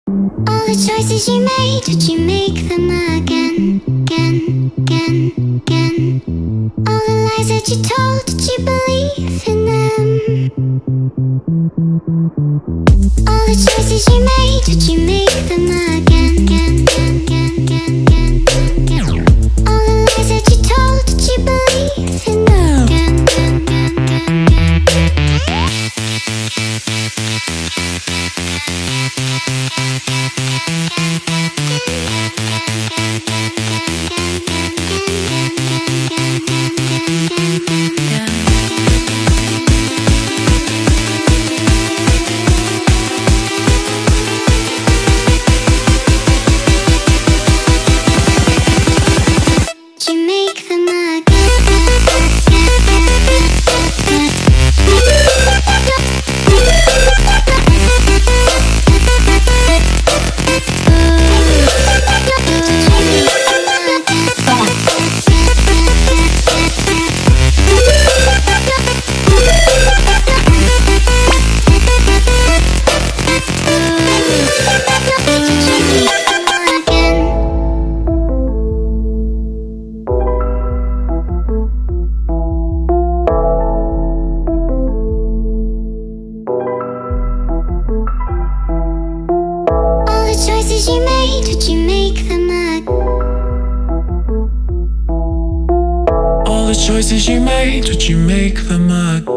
All the choices you made, would you make them again, again, again, again? All the lies that you told, did you believe in them? All the choices you made, would you make them again, again, again, again, again, again? All the lies that you told, did you believe in them? Again, again, again, again, you make them choices you made, would you make them All the choices you made, would you make them again?